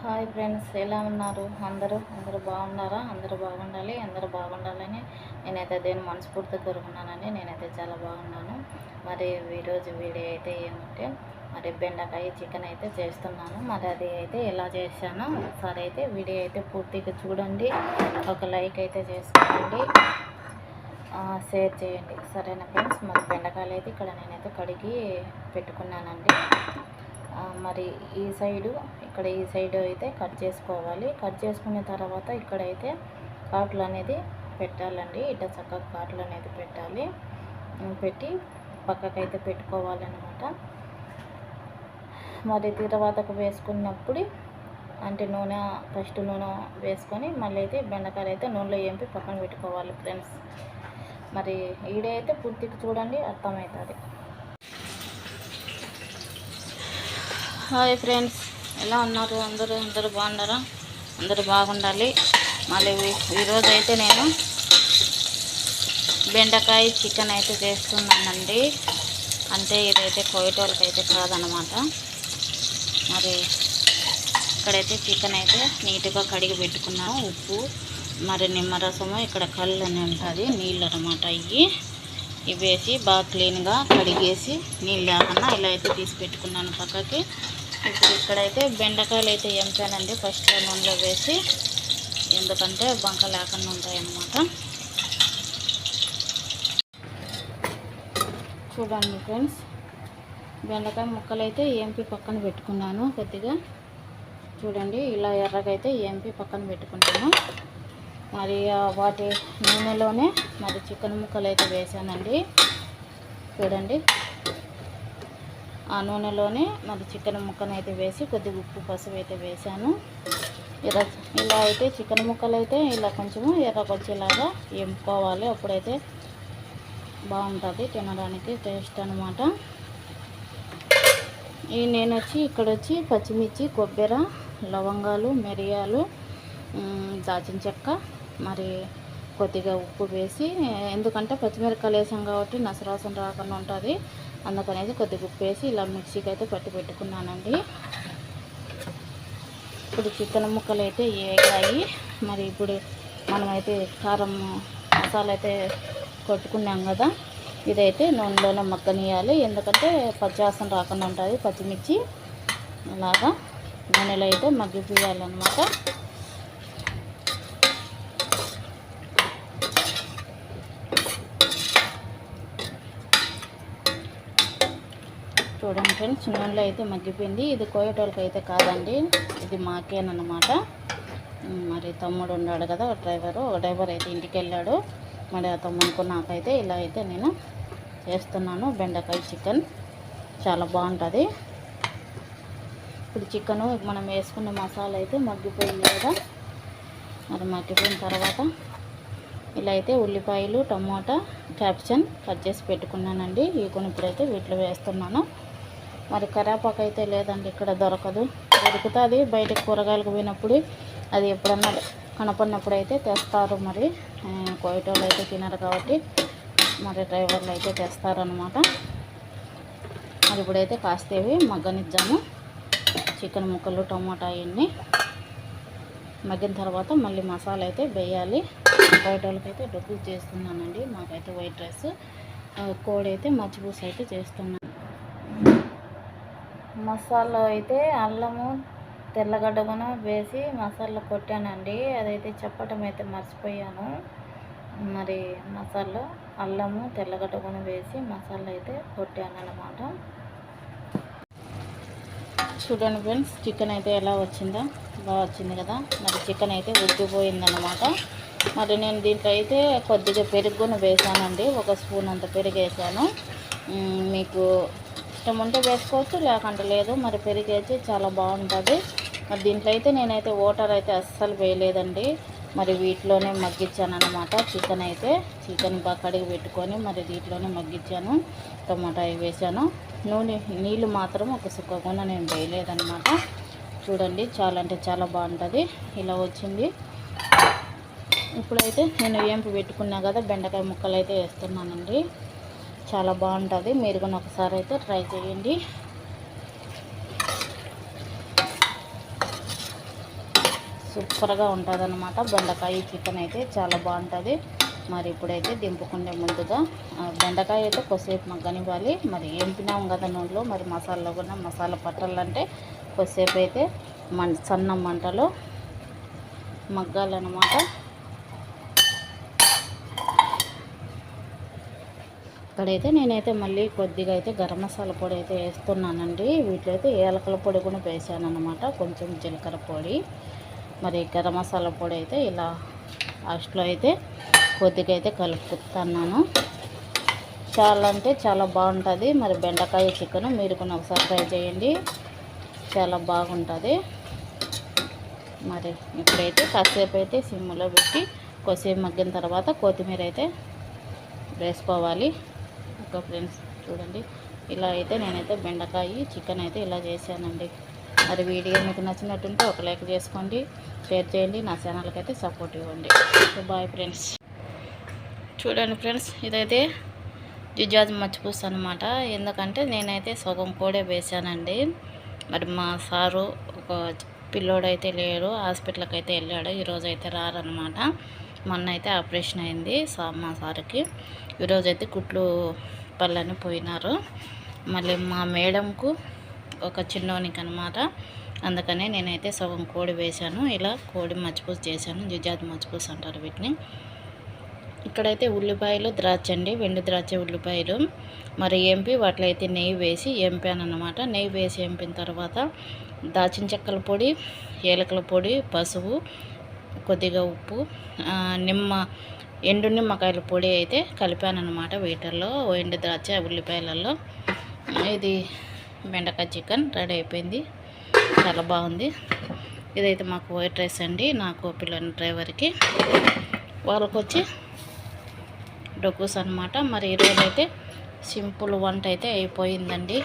Hi friends, ఎలా ఉన్నారు? అందరూ బాగున్నారా? అందరూ బాగుండాలి, అందరూ బాగుండాలని నేనైతే దేని మనస్ఫూర్తిగా కోరుకున్నానండి. నేనైతే చాలా బాగున్నాను. మరి ఈరోజు వీడియో అయితే ఏమంటే మరి బెండకాయ చికెన్ అయితే చేస్తున్నాను. మరి అది అయితే ఎలా చేశానో ఒకసారి అయితే వీడియో అయితే పూర్తిగా చూడండి. ఒక లైక్ అయితే చేసుకోండి, షేర్ చేయండి. సరేనా ఫ్రెండ్స్? మరి బెండకాయలు అయితే ఇక్కడ నేనైతే కడిగి పెట్టుకున్నానండి. మరి ఈ సైడు అయితే కట్ చేసుకోవాలి. కట్ చేసుకున్న తర్వాత ఇక్కడైతే కాట్లు అనేది పెట్టాలండి. ఇట్లా చక్కగా కాట్లు అనేది పెట్టాలి. పెట్టి పక్కకైతే పెట్టుకోవాలన్నమాట. మరి తర్వాతకు వేసుకున్నప్పుడు అంటే ఫస్ట్ నూనె వేసుకొని మళ్ళీ అయితే బెండకాయలు అయితే నూనెలో వేంపి పక్కన పెట్టుకోవాలి ఫ్రెండ్స్. మరి వీడియో అయితే పూర్తిగా చూడండి, అర్థమవుతుంది. హాయ్ ఫ్రెండ్స్, ఎలా ఉన్నారు? అందరూ బాగున్నారా? అందరూ బాగుండాలి. మళ్ళీ ఈరోజు అయితే నేను బెండకాయ చికెన్ అయితే చేస్తున్నానండి. అంటే ఇదైతే కోయటోళ్ళకి అయితే కాదనమాట. మరి ఇక్కడైతే చికెన్ అయితే నీట్గా కడిగి పెట్టుకున్నాను. ఉప్పు మరి నిమ్మరసము, ఇక్కడ కళ్ళు అని ఉంటుంది నీళ్ళు అనమాట. ఇవి వేసి బాగా క్లీన్గా కడిగేసి నీళ్ళు లేకుండా ఇలా అయితే తీసి పెట్టుకున్నాను పక్కకి. ఇప్పుడు ఇక్కడైతే బెండకాయలు అయితే ఎంపానండి ఫస్ట్లో నూనెలో వేసి, ఎందుకంటే బంక లేకుండా ఉంటాయన్నమాట. చూడండి ఫ్రెండ్స్, బెండకాయ ముక్కలు అయితే ఏంపి పక్కన పెట్టుకున్నాను. కొద్దిగా చూడండి, ఇలా ఎర్రగైతే ఏంపి పక్కన పెట్టుకున్నాను. మరి వాటి నూనెలోనే మరి చికెన్ ముక్కలు అయితే వేసానండి. చూడండి, ఆ నూనెలోనే మరి చికెన్ ముక్కను అయితే వేసి కొద్దిగా ఉప్పు పసుపు అయితే వేసాను. ఇలా అయితే చికెన్ ముక్కలు అయితే ఇలా కొంచెము ఎర్రకొచ్చేలాగా ఎంపుకోవాలి. అప్పుడైతే బాగుంటుంది తినడానికి, టేస్ట్ అనమాట. నేను ఇక్కడ వచ్చి పచ్చిమిర్చి, కొబ్బరి, లవంగాలు, మిరియాలు, దాచిన చెక్క, మరి కొద్దిగా ఉప్పు వేసి, ఎందుకంటే పచ్చిమిరపకాయలు వేసాం కాబట్టి నసరాసం రాకుండా ఉంటుంది, అందుకనేది కొద్దిగా ఉప్పు వేసి ఇలా మిక్సీకి అయితే పట్టి పెట్టుకున్నానండి. ఇప్పుడు చికెన్ ముక్కలు అయితే వేగాయి. మరి ఇప్పుడు మనమైతే కారం మసాలా అయితే కొట్టుకున్నాం కదా, ఇదైతే నూనెలోనే మగ్గనియాలి. ఎందుకంటే పచ్చివాసన రాకుండా ఉంటుంది. పచ్చిమిర్చి అలాగా నూనెలో అయితే మగ్గిపోయాలన్నమాట. చూడండి ఫ్రెండ్స్, నూనెలో అయితే మగ్గిపోయింది. ఇది కోయటోళ్ళకి అయితే కాదండి, ఇది మాకేనమాట. మరి తమ్ముడు ఉన్నాడు కదా, ఒక డ్రైవర్ అయితే ఇంటికి వెళ్ళాడు. మరి ఆ తమ్మునికి నాకైతే ఇలా అయితే నేను చేస్తున్నాను బెండకాయ చికెన్. చాలా బాగుంటుంది. ఇప్పుడు చికెను మనం వేసుకున్న మసాలా అయితే మగ్గిపోయింది కదా. మరి మగ్గిపోయిన తర్వాత ఇలా అయితే ఉల్లిపాయలు, టమోటా, క్యాప్సికమ్ కట్ చేసి పెట్టుకున్నానండి. ఈ ఇప్పుడైతే వీటిలో వేస్తున్నాను. మరి కరివేపాకు అయితే లేదండి, ఇక్కడ దొరుకుతుంది బయటకు కూరగాయలకు పోయినప్పుడు. అది ఎప్పుడన్నా కనపడినప్పుడు అయితే తెస్తారు. మరి కోయటోళ్ళు అయితే తినరు కాబట్టి మరి డ్రైవర్లు అయితే తెస్తారనమాట. మరి ఇప్పుడైతే కాస్తేవి మగ్గనిద్దాము. చికెన్ ముక్కలు, టమోటా ఇవన్నీ మగ్గిన తర్వాత మళ్ళీ మసాలా అయితే వేయాలి. కోయటోళ్ళకి అయితే డబ్బులు చేస్తున్నానండి. మాకైతే వైట్ రైస్, కోడి అయితే మచ్చిపూస అయితే చేస్తున్నాను. మసాలా అయితే అల్లము, తెల్లగడ్డ కూడా వేసి మసాలా కొట్టానండి. అదైతే చెప్పటం అయితే మర్చిపోయాను. మరి మసాలా అల్లము, తెల్లగడ్డ కూడా వేసి మసాలా అయితే కొట్టాను అన్నమాట. చూడండి ఫ్రెండ్స్, చికెన్ అయితే ఎలా వచ్చిందో, బాగా వచ్చింది కదా. మరి చికెన్ అయితే ఉడికిపోయిందన్నమాట. మరి నేను దీంట్లో అయితే కొద్దిగా పెరుగు కూడా వేసానండి. ఒక స్పూన్ అంత పెరుగు వేసాను. మీకు ఇష్టం ఉంటే వేసుకోవచ్చు, లేకుంటే లేదు. మరి పెరుగు వేసి చాలా బాగుంటుంది. మరి దీంట్లో అయితే నేనైతే వాటర్ అయితే అస్సలు వేయలేదండి. మరి వీటిలోనే మగ్గించాను అన్నమాట. చికెన్ బాగా కడిగి పెట్టుకొని మరి దీంట్లోనే మగ్గించాను. టమాటా వేసాను. నీళ్ళు మాత్రం ఒక సుక్క కూడా నేను వేయలేదన్నమాట. చూడండి, చాలా అంటే చాలా బాగుంటుంది. ఇలా వచ్చింది. ఇప్పుడైతే నేను ఏంపు పెట్టుకున్నా కదా, బెండకాయ ముక్కలు అయితే వేస్తున్నానండి. చాలా బాగుంటుంది. మీరు కూడా ఒకసారి అయితే ట్రై చేయండి. సూపర్గా ఉంటుంది అన్నమాట. బెండకాయ చికెన్ అయితే చాలా బాగుంటుంది. మరి ఇప్పుడైతే దింపుకునే ముందుగా బెండకాయ అయితే కొద్దిసేపు మగ్గనివ్వాలి. మరి ఏంపినాం కదా నూనెలో, మరి మసాలాలో కూడా మసాలా పట్టాలంటే కొద్దిసేపు అయితే సన్న మంటలో మగ్గాలన్నమాట. ఇక్కడైతే నేనైతే మళ్ళీ కొద్దిగా అయితే గరం మసాలా పొడి అయితే వేస్తున్నానండి. వీటిలో అయితే ఏలకల పొడి కూడా వేసాను అనమాట, కొంచెం జీలకర్ర పొడి. మరి గరం మసాలా పొడి అయితే ఇలా లాస్ట్లో అయితే కొద్దిగా అయితే కలుపుతున్నాను. చాలా అంటే చాలా బాగుంటుంది. మరి బెండకాయ చికెన్ మీరు కూడా ఒకసారి ట్రై చేయండి, చాలా బాగుంటుంది. మరి ఇప్పుడైతే కాసేపు అయితే సిమ్లో పెట్టి కొద్దిసేపు మగ్గిన తర్వాత కొత్తిమీర అయితే వేసుకోవాలి. ఓకే ఫ్రెండ్స్, చూడండి ఇలా అయితే నేనైతే బెండకాయ చికెన్ అయితే ఇలా చేశానండి. మరి వీడియో మీకు నచ్చినట్టుంటే ఒక లైక్ చేసుకోండి, షేర్ చేయండి, నా ఛానల్కి అయితే సపోర్ట్ ఇవ్వండి. Bye friends. చూడండి ఫ్రెండ్స్, ఇదైతే జుజాజ్ మచ్చిపూస అనమాట. ఎందుకంటే నేనైతే సగం కోడే వేసానండి. మరి మా సారు ఒక పిల్లోడైతే లేడు, హాస్పిటల్కి అయితే వెళ్ళాడు. ఈరోజు అయితే రారనమాట. మొన్న అయితే ఆపరేషన్ అయింది మా సార్కి. ఈరోజు అయితే కుట్లు పళ్ళని పోయినారు. మళ్ళీ మా మేడంకు ఒక చిన్నోనికి అనమాట. అందుకనే నేనైతే సగం కోడి వేశాను. ఇలా కోడి మచ్చిపూస చేశాను. జుజాజ్ మచ్చిపూస అంటారు వీటిని. ఇక్కడైతే ఉల్లిపాయలు ద్రాక్ష అండి, వెండి ద్రాక్ష ఉల్లిపాయలు మరి ఎంపి వాటిలో అయితే నెయ్యి వేసి ఎంపాను అనమాట. నెయ్యి వేసి ఎంపిన తర్వాత దాచిన చెక్కల పొడి, ఏలకల పొడి, పసుపు, కొద్దిగా ఉప్పు, ఎండు నిమ్మకాయల పొడి అయితే కలిపాను అనమాట. వీటర్లో ఎండు ద్రాక్ష ఉల్లిపాయలలో ఇది బెండకాయ చికెన్ రెడీ అయిపోయింది. చాలా బాగుంది. ఇదైతే మాకు వైట్ రైస్ అండి, నాకు పిల్లల డ్రైవర్కి, వాళ్ళకి వచ్చి డొక్కుస్ అనమాట. మరి ఈరోజు అయితే సింపుల్ వంట అయితే అయిపోయిందండి.